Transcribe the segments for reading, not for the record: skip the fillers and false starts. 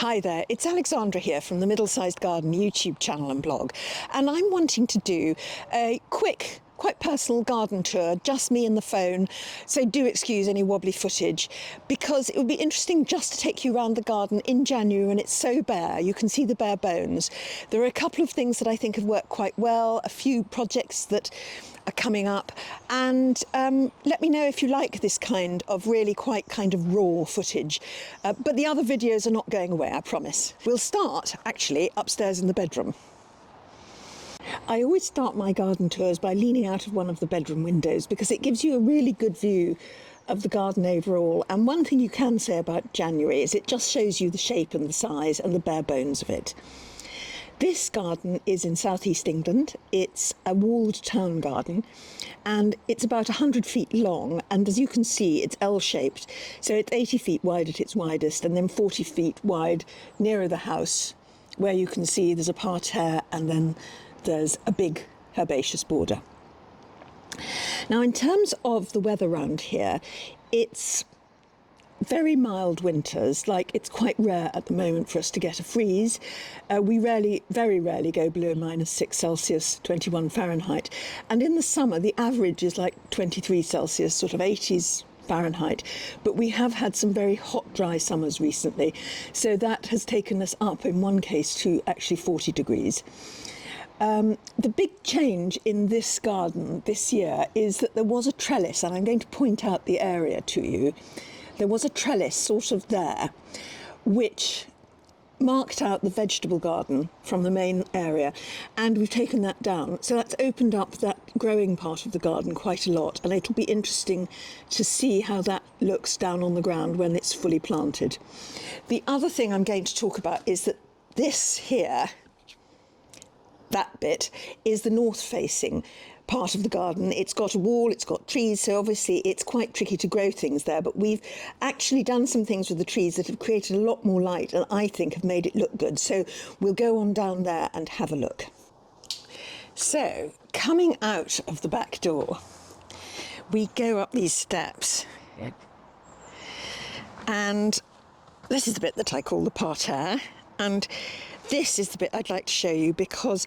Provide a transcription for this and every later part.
Hi there, it's Alexandra here from the Middle-Sized Garden YouTube channel and blog, and I'm wanting to do a quick, quite personal garden tour, just me and the phone, so do excuse any wobbly footage, because it would be interesting just to take you around the garden in January when it's so bare. You can see the bare bones. There are a couple of things that I think have worked quite well, a few projects that are coming up, and let me know if you like this kind of really quite kind of raw footage. But the other videos are not going away, I promise. We'll start actually upstairs in the bedroom. I always start my garden tours by leaning out of one of the bedroom windows because it gives you a really good view of the garden overall. And one thing you can say about January is it just shows you the shape and the size and the bare bones of it. This garden is in southeast England. It's a walled town garden and it's about 100 feet long, and as you can see it's L-shaped, so it's 80 feet wide at its widest and then 40 feet wide nearer the house, where you can see there's a parterre and then there's a big herbaceous border. Now, in terms of the weather around here, it's very mild winters. Like, it's quite rare at the moment for us to get a freeze. We very rarely go below -6 Celsius, 21 Fahrenheit. And in the summer, the average is like 23 Celsius, sort of 80s Fahrenheit. But we have had some very hot, dry summers recently. So that has taken us up, in one case, to actually 40 degrees. The big change in this garden this year is that there was a trellis, and I'm going to point out the area to you. There was a trellis sort of there, which marked out the vegetable garden from the main area, and we've taken that down. So that's opened up that growing part of the garden quite a lot, and it'll be interesting to see how that looks down on the ground when it's fully planted. The other thing I'm going to talk about is that this here, that bit, is the north-facing part of the garden. It's got a wall, it's got trees, so obviously it's quite tricky to grow things there, but we've actually done some things with the trees that have created a lot more light and I think have made it look good. So we'll go on down there and have a look. So, coming out of the back door, we go up these steps, and this is the bit that I call the parterre, and this is the bit I'd like to show you because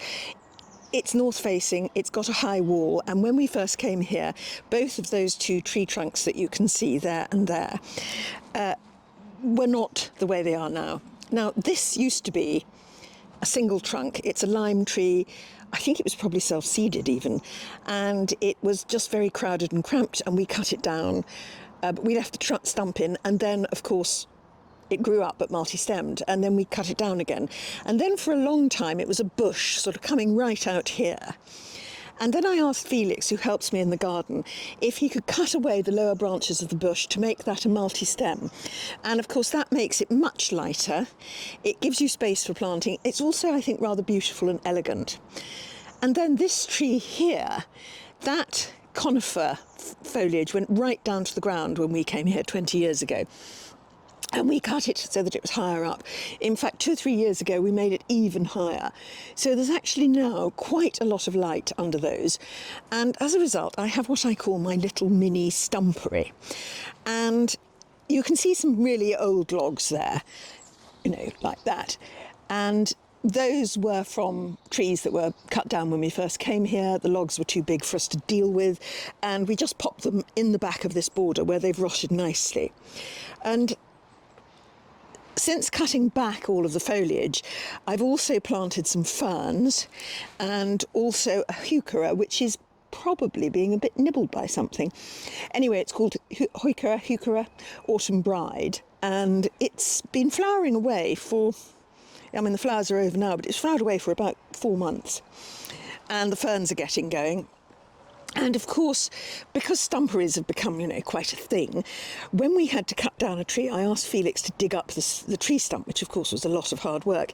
it's north-facing, it's got a high wall, and when we first came here, both of those two tree trunks that you can see there and there were not the way they are now. Now, this used to be a single trunk. It's a lime tree. I think it was probably self-seeded even, and it was just very crowded and cramped, and we cut it down, but we left the stump in, and then, of course, it grew up but multi-stemmed, and then we cut it down again. And then for a long time it was a bush sort of coming right out here. And then I asked Felix, who helps me in the garden, if he could cut away the lower branches of the bush to make that a multi-stem. And of course that makes it much lighter. It gives you space for planting. It's also, I think, rather beautiful and elegant. And then this tree here, that conifer foliage went right down to the ground when we came here 20 years ago. And we cut it so that it was higher up. In fact, 2 or 3 years ago, we made it even higher. So there's actually now quite a lot of light under those. And as a result, I have what I call my little mini stumpery. And you can see some really old logs there, you know, like that. And those were from trees that were cut down when we first came here. The logs were too big for us to deal with, and we just popped them in the back of this border where they've rotted nicely. And since cutting back all of the foliage, I've also planted some ferns and also a heuchera, which is probably being a bit nibbled by something. Anyway, it's called heuchera, autumn bride, and it's been flowering away for, I mean, the flowers are over now, but it's flowered away for about 4 months, and the ferns are getting going. And of course, because stumperies have become, you know, quite a thing, when we had to cut down a tree, I asked Felix to dig up the tree stump, which of course was a lot of hard work.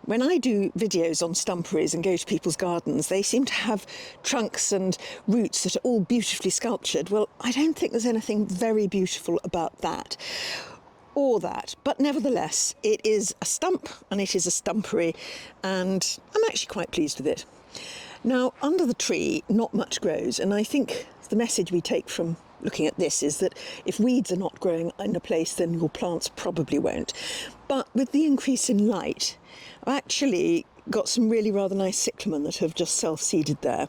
When I do videos on stumperies and go to people's gardens, they seem to have trunks and roots that are all beautifully sculptured. Well, I don't think there's anything very beautiful about that. Or that, but nevertheless, it is a stump and it is a stumpery, and I'm actually quite pleased with it. Now, under the tree, not much grows, and I think the message we take from looking at this is that if weeds are not growing in a place, then your plants probably won't. But with the increase in light, I've actually got some really rather nice cyclamen that have just self-seeded there.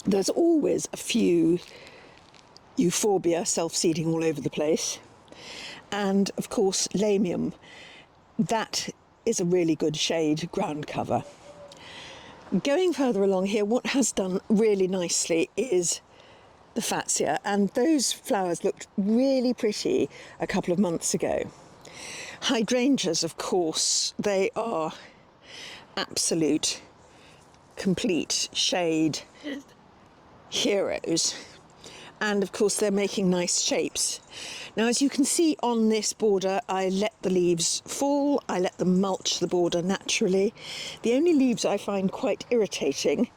There's always a few euphorbia self-seeding all over the place. And of course, lamium, that is a really good shade ground cover. Going further along here, what has done really nicely is the fatsia, and those flowers looked really pretty a couple of months ago. Hydrangeas, of course, they are absolute, complete shade heroes. And of course they're making nice shapes. Now, as you can see on this border, I let the leaves fall, I let them mulch the border naturally. The only leaves I find quite irritating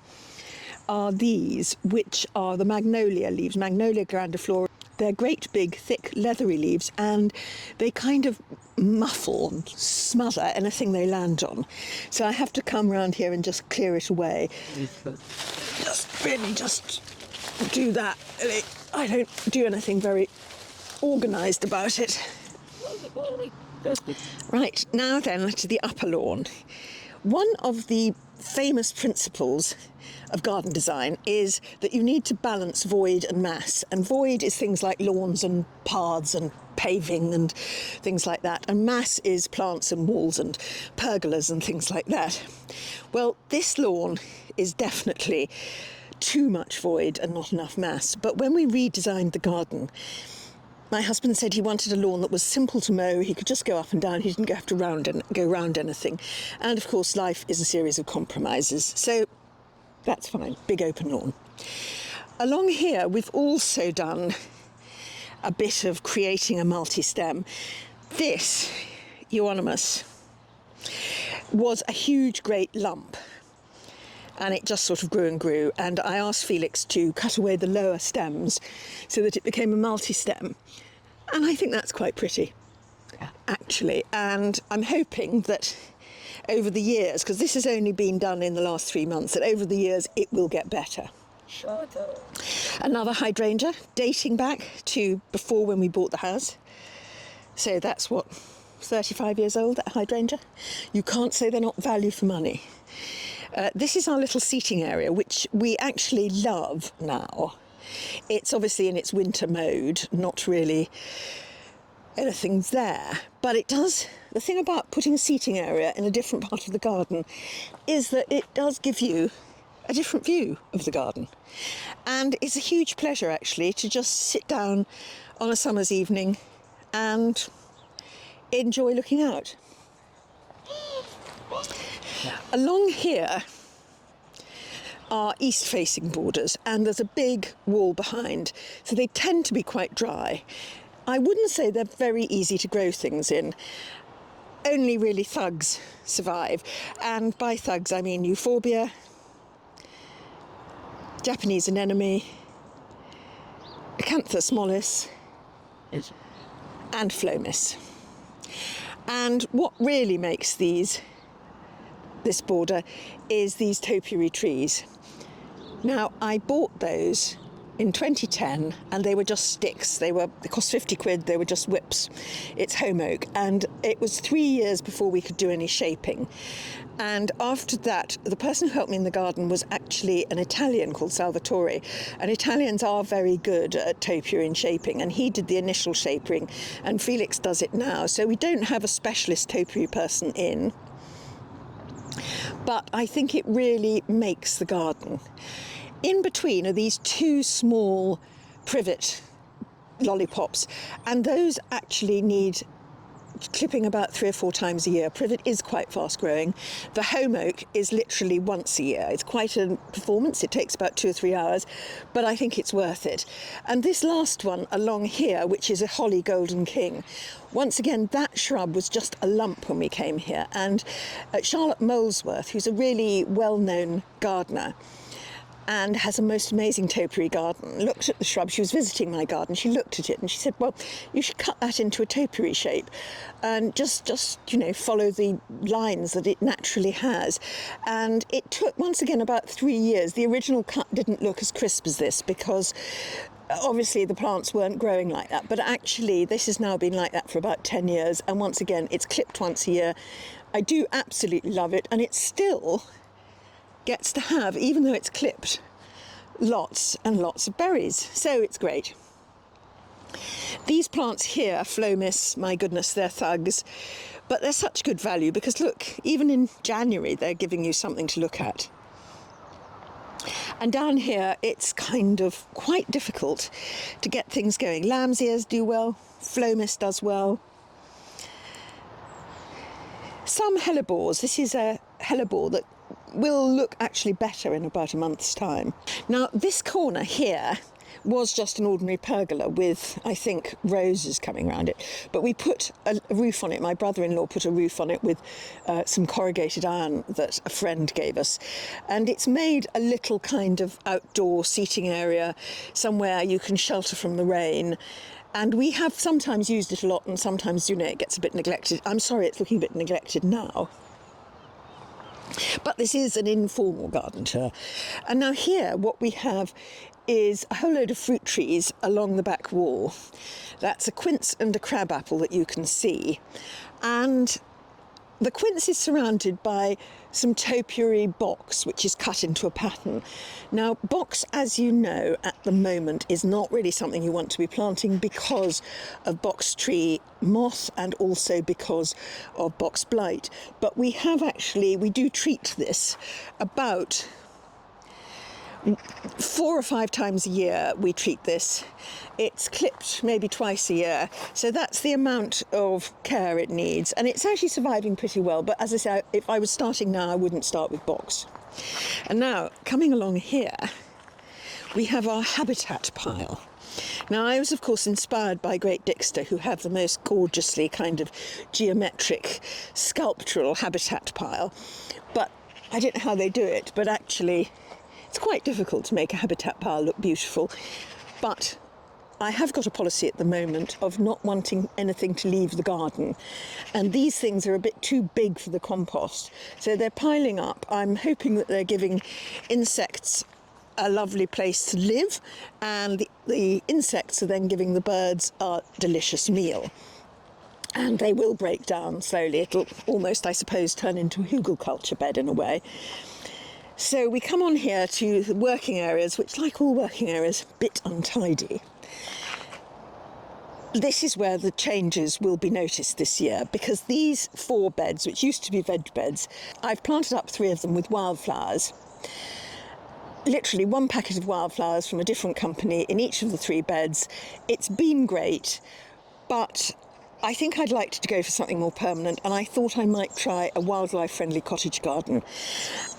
are these, which are the magnolia leaves, Magnolia grandiflora. They're great big thick leathery leaves, and they kind of muffle and smother anything they land on. So I have to come around here and just clear it away. Just do that. I don't do anything very organised about it. Right, now then to the upper lawn. One of the famous principles of garden design is that you need to balance void and mass. And void is things like lawns and paths and paving and things like that. And mass is plants and walls and pergolas and things like that. Well, this lawn is definitely too much void and not enough mass. But when we redesigned the garden, my husband said he wanted a lawn that was simple to mow. He could just go up and down. He didn't have to go round anything. And of course, life is a series of compromises. So that's fine. Big open lawn. Along here, we've also done a bit of creating a multi-stem. This euonymus was a huge, great lump. And it just sort of grew and grew. And I asked Felix to cut away the lower stems so that it became a multi-stem. And I think that's quite pretty, actually. And I'm hoping that over the years, because this has only been done in the last 3 months, that over the years it will get better. Another hydrangea, dating back to before when we bought the house. So that's what, 35 years old, that hydrangea? You can't say they're not value for money. This is our little seating area, which we actually love now. It's obviously in its winter mode, not really anything there. But it does, the thing about putting a seating area in a different part of the garden is that it does give you a different view of the garden. And it's a huge pleasure, actually, to just sit down on a summer's evening and enjoy looking out. Along here are east-facing borders, and there's a big wall behind, so they tend to be quite dry. I wouldn't say they're very easy to grow things in. Only really thugs survive, and by thugs I mean euphorbia, Japanese anemone, Acanthus mollis, and phlomis. And what really makes this border is these topiary trees. Now, I bought those in 2010 and they were just sticks. They cost 50 quid, they were just whips. It's home oak, and it was 3 years before we could do any shaping. And after that, the person who helped me in the garden was actually an Italian called Salvatore. And Italians are very good at topiary and shaping, and he did the initial shaping, and Felix does it now. So we don't have a specialist topiary person in, but I think it really makes the garden. In between are these two small privet lollipops, and those actually need clipping about 3 or 4 times a year. Privet is quite fast growing. The home oak is literally once a year. It's quite a performance. It takes about 2 or 3 hours, but I think it's worth it. And this last one along here, which is a holly golden king, once again, that shrub was just a lump when we came here. And Charlotte Molesworth, who's a really well-known gardener and has a most amazing topiary garden, looked at the shrub. She was visiting my garden. She looked at it and she said, well, you should cut that into a topiary shape and just follow the lines that it naturally has. And it took, once again, about 3 years. The original cut didn't look as crisp as this because Obviously the plants weren't growing like that, but actually this has now been like that for about 10 years, and once again it's clipped once a year. I do absolutely love it, and it still gets to have, even though it's clipped, lots and lots of berries, so it's great. These plants here, Phlomis, my goodness, they're thugs, but they're such good value because look, even in January they're giving you something to look at. And down here it's kind of quite difficult to get things going. Lamb's ears do well, Phlomis does well. Some hellebores, this is a hellebore that will look actually better in about a month's time. Now this corner here was just an ordinary pergola with, I think, roses coming around it, but we put a roof on it. My brother-in-law put a roof on it with some corrugated iron that a friend gave us, and it's made a little kind of outdoor seating area, somewhere you can shelter from the rain. And we have sometimes used it a lot, and sometimes, you know, it gets a bit neglected. I'm sorry, it's looking a bit neglected now. But this is an informal garden tour. And now here what we have is a whole load of fruit trees along the back wall. That's a quince and a crabapple that you can see. And the quince is surrounded by some topiary box, which is cut into a pattern. Now, box, as you know, at the moment is not really something you want to be planting because of box tree moth and also because of box blight. But we do treat this about 4 or 5 times a year. We treat this. It's clipped maybe twice a year, so that's the amount of care it needs, and it's actually surviving pretty well. But as I say, if I was starting now, I wouldn't start with box. And now coming along here we have our habitat pile. Now I was of course inspired by Great Dixter, who have the most gorgeously kind of geometric sculptural habitat pile, but I don't know how they do it, but actually it's quite difficult to make a habitat pile look beautiful. But I have got a policy at the moment of not wanting anything to leave the garden, and these things are a bit too big for the compost, so they're piling up. I'm hoping that they're giving insects a lovely place to live, and the insects are then giving the birds a delicious meal. And they will break down slowly. It'll almost, I suppose, turn into a hugelkultur bed in a way. So we come on here to the working areas, which, like all working areas, a bit untidy. This is where the changes will be noticed this year, because these 4 beds, which used to be veg beds, I've planted up 3 of them with wildflowers. Literally 1 packet of wildflowers from a different company in each of the 3 beds. It's been great, but I think I'd like to go for something more permanent, and I thought I might try a wildlife-friendly cottage garden.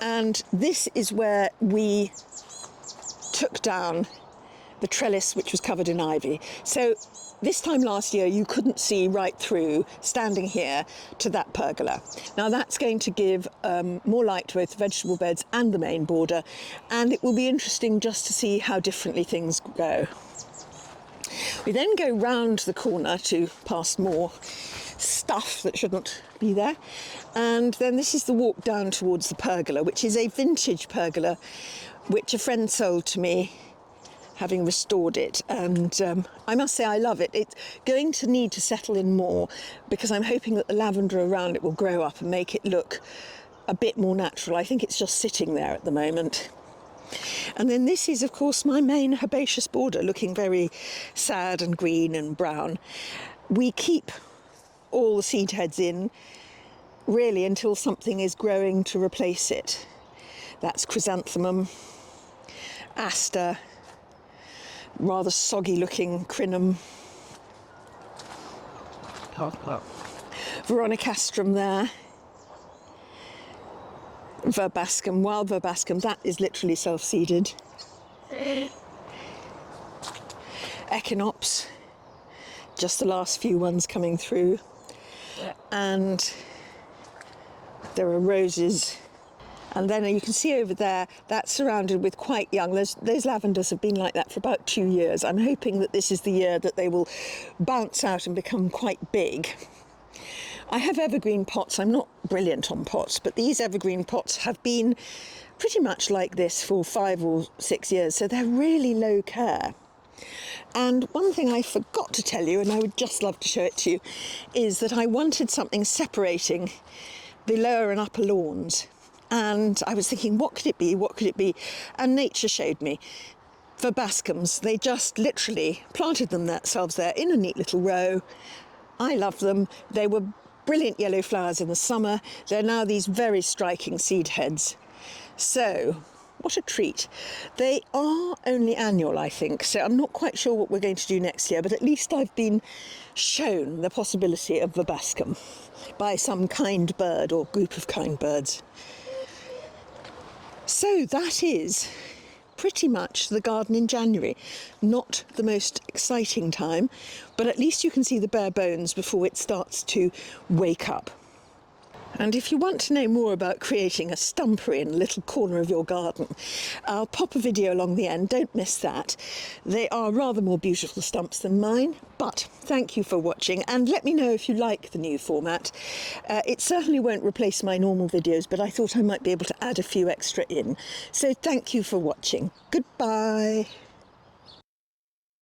And this is where we took down the trellis which was covered in ivy. So this time last year you couldn't see right through, standing here, to that pergola. Now that's going to give more light to both the vegetable beds and the main border, and it will be interesting just to see how differently things go. We then go round the corner to past more stuff that shouldn't be there, and then this is the walk down towards the pergola, which is a vintage pergola which a friend sold to me, having restored it, and I must say I love it. It's going to need to settle in more, because I'm hoping that the lavender around it will grow up and make it look a bit more natural. I think it's just sitting there at the moment. And then this is of course my main herbaceous border, looking very sad and green and brown. We keep all the seed heads in really until something is growing to replace it. That's chrysanthemum, aster, rather soggy looking crinum, veronicastrum there, verbascum, wild verbascum, that is literally self-seeded, echinops, just the last few ones coming through, and there are roses. And then you can see over there, that's surrounded with quite young, those lavenders have been like that for about 2 years. I'm hoping that this is the year that they will bounce out and become quite big. I have evergreen pots. I'm not brilliant on pots, but these evergreen pots have been pretty much like this for 5 or 6 years, so they're really low care. And one thing I forgot to tell you, and I would just love to show it to you, is that I wanted something separating the lower and upper lawns. And I was thinking, what could it be? What could it be? And nature showed me verbascums. They just literally planted themselves there in a neat little row. I love them. They were brilliant yellow flowers in the summer. They're now these very striking seed heads. So, what a treat. They are only annual, I think, so I'm not quite sure what we're going to do next year, but at least I've been shown the possibility of verbascum by some kind bird or group of kind birds. So that is pretty much the garden in January. Not the most exciting time, but at least you can see the bare bones before it starts to wake up. And if you want to know more about creating a stumpery in a little corner of your garden, I'll pop a video along the end, don't miss that. They are rather more beautiful stumps than mine, but thank you for watching, and let me know if you like the new format. It certainly won't replace my normal videos, but I thought I might be able to add a few extra in. So thank you for watching. Goodbye.